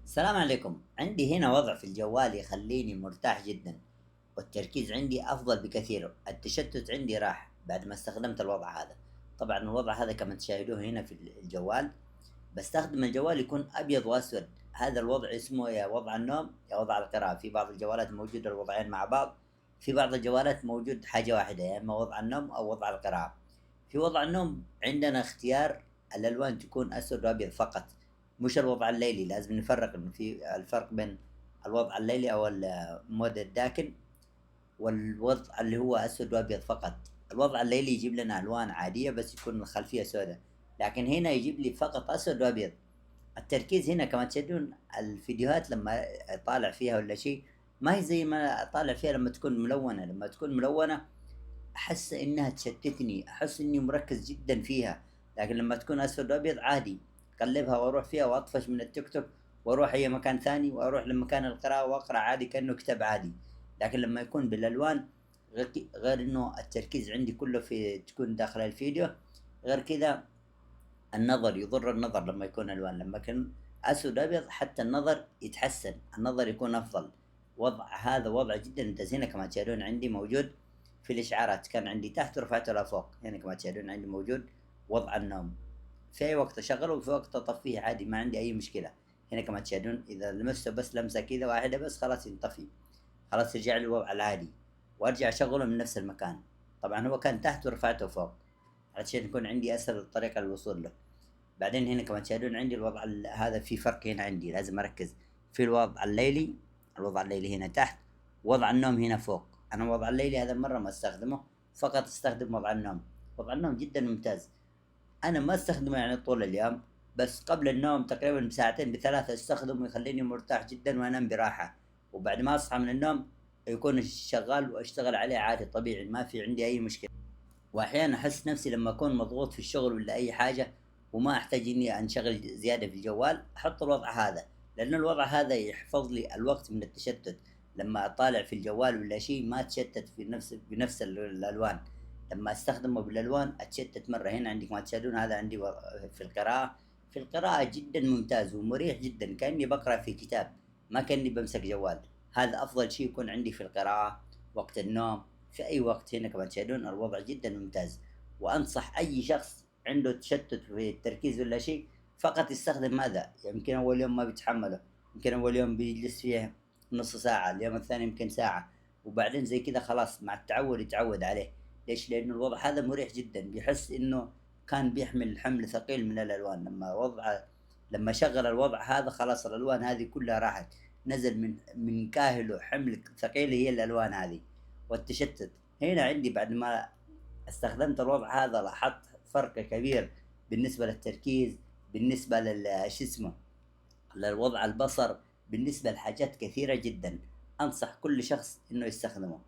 السلام عليكم. عندي هنا وضع في الجوال يخليني مرتاح جدا، والتركيز عندي أفضل بكثير. التشتت عندي راح بعد ما استخدمت الوضع هذا. طبعا الوضع هذا كما تشاهدوه هنا في الجوال، بستخدم الجوال يكون أبيض وأسود. هذا الوضع اسمه يا وضع النوم يا وضع القراءة. في بعض الجوالات موجود الوضعين مع بعض، في بعض الجوالات موجود حاجة واحدة، يا إما وضع النوم أو وضع القراءة. في وضع النوم عندنا اختيار الألوان تكون أسود وأبيض فقط، مش الوضع الليلي. لازم نفرق إنه في الفرق بين الوضع الليلي أو المود الداكن والوضع اللي هو أسود وأبيض فقط. الوضع الليلي يجيب لنا ألوان عادية بس يكون الخلفية سوداء، لكن هنا يجيب لي فقط أسود وأبيض. التركيز هنا كما تشاهدون الفيديوهات لما أطالع فيها ولا شيء، ما هي زي ما أطالع فيها لما تكون ملونة. لما تكون ملونة أحس إنها تشتتني، أحس إني مركز جدا فيها. لكن لما تكون أسود وأبيض عادي، أقلبها وأروح فيها وأطفش من التيك توك وأروح أي مكان ثاني وأروح لمكان القراءة وأقرأ عادي كأنه كتاب عادي. لكن لما يكون بالألوان غير إنه التركيز عندي كله في تكون داخل الفيديو. غير كذا النظر يضر النظر لما يكون ألوان. لما يكون أسود أبيض حتى النظر يتحسن، النظر يكون أفضل. هذا وضع جدا ممتاز. هنا كما تشاهدون عندي موجود في الإشعارات، كان عندي تحت ورفعته لفوق. هنا كما تشاهدون عندي موجود وضع النوم، في أي وقت أشغله وفي وقت أطفيه عادي، ما عندي أي مشكلة. هنا كما تشاهدون إذا لمسته بس لمسة كذا واحدة بس خلاص ينطفي، خلاص يرجع لي الوضع العادي، وأرجع أشغله من نفس المكان. طبعا هو كان تحت ورفعته فوق علشان يكون عندي أسهل طريقة للوصول له. بعدين هنا كما تشاهدون عندي الوضع هذا في فرق هنا عندي لازم أركز في الوضع الليلي. الوضع الليلي هنا تحت، وضع النوم هنا فوق. أنا الوضع الليلي هذا مرة ما استخدمه، فقط استخدم وضع النوم. وضع النوم جدا ممتاز، أنا ما استخدمه يعني طول اليوم، بس قبل النوم تقريبا بساعتين بثلاثة استخدمه يخليني مرتاح جدا وأنام براحة. وبعد ما أصحى من النوم يكون شغال وأشتغل عليه عادي طبيعي، ما في عندي أي مشكلة. واحيانا احس نفسي لما اكون مضغوط في الشغل ولا اي حاجه وما احتاج اني انشغل زياده في الجوال، احط الوضع هذا، لان الوضع هذا يحفظ لي الوقت من التشتت. لما اطالع في الجوال ولا شيء ما اتشتت في بنفس الالوان. لما استخدمه بالالوان اتشتت مره. هنا عندك ما تشاهدون هذا عندي في القراءه. في القراءه جدا ممتاز ومريح جدا، كاني بقرا في كتاب ما كاني بمسك جوال. هذا افضل شيء يكون عندي في القراءه، وقت النوم، في أي وقت. هنا كما تشاهدون الوضع جدا ممتاز، وأنصح أي شخص عنده تشتت في التركيز ولا شيء فقط يستخدم هذا. يمكن أول يوم ما بيتحمله، يمكن أول يوم بيجلس فيه نص ساعة، اليوم الثاني يمكن ساعة، وبعدين زي كذا خلاص مع التعود يتعود عليه. ليش؟ لأنه الوضع هذا مريح جدا، بيحس إنه كان بيحمل حمل ثقيل من الألوان. لما شغل الوضع هذا خلاص الألوان هذه كلها راحت، نزل من كاهله حمل ثقيل هي الألوان هذه والتشتت. هنا عندي بعد ما استخدمت الوضع هذا لاحظت فرق كبير بالنسبة للتركيز، بالنسبة شو اسمه للوضع البصر، بالنسبة لحاجات كثيرة جدا. أنصح كل شخص إنه يستخدمه.